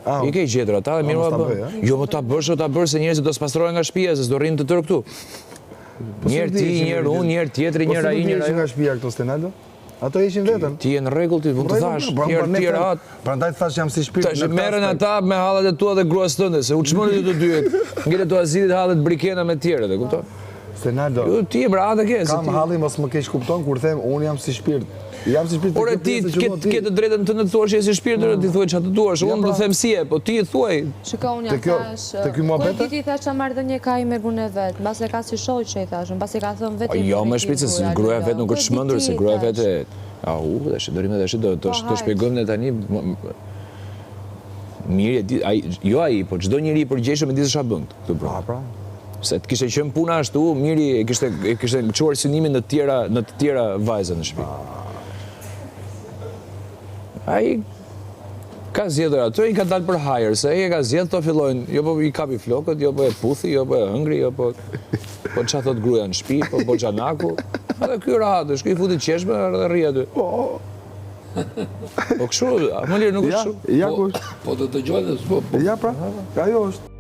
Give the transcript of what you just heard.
I ke gjetur ata dhe mirë apo? Jo, më ta bësh se njerëzit do s'pastrojnë nga shtëpia, se s'do rrinë të tërë këtu. Njërë ti, njërë unë, njërë tjetri, njërë ai, njërë ai. Po si nga shtëpia këto Stenaldo? Ato ishin vetën. Ti je në rregull, ti mund të thash, njërë tjerë atë. Prandaj të thash jam si shpirt. Tash merren ata me hallat e tua dhe gruas tënde, se u çmoni të dyet. Ngjelet tu azilit hallet brikena me të tjerët, e kupton? Stenaldo. Ti e bratë ke. Kam halli mos më keq kupton kur them unë jam si shpirt. Jam si shpirt. Por ti ke të drejtën të në thuash që je si shpirt, ti thuaj çfarë të duash. Unë do them si e, po ti e thuaj. Shikoj unë jam thash. Te ky muhabet. Po ti thash çfarë marrëdhënie ka i me gruën e vet, mbas e ka si shoq që i thash, mbas e ka thënë vetë. Jo, më shpejt se gruaja vet nuk është çmendur, se gruaja vetë. Tash do shpjegojmë ne tani. Mirë, jo ai, po çdo njeri i përgjeshëm e di se çfarë bën këtu pra. Se të kishte qenë puna ashtu, miri e kishte çuar synimin në të tjera vajza në shtëpi. Ai ka zgjedhur ato, i ka dalë për hajër, se ai e ka zgjedhur to fillojnë, jo po i kapi flokët, jo po e puthi, jo po e hëngri, jo po çfarë thot gruaja në shtëpi, po boxhanaku. Edhe ky rahat, shkoi futi qeshme dhe rri aty. Po kështu, më lirë nuk është kështu. Ja kush. Po të dëgjojnë, ja pra, ajo është.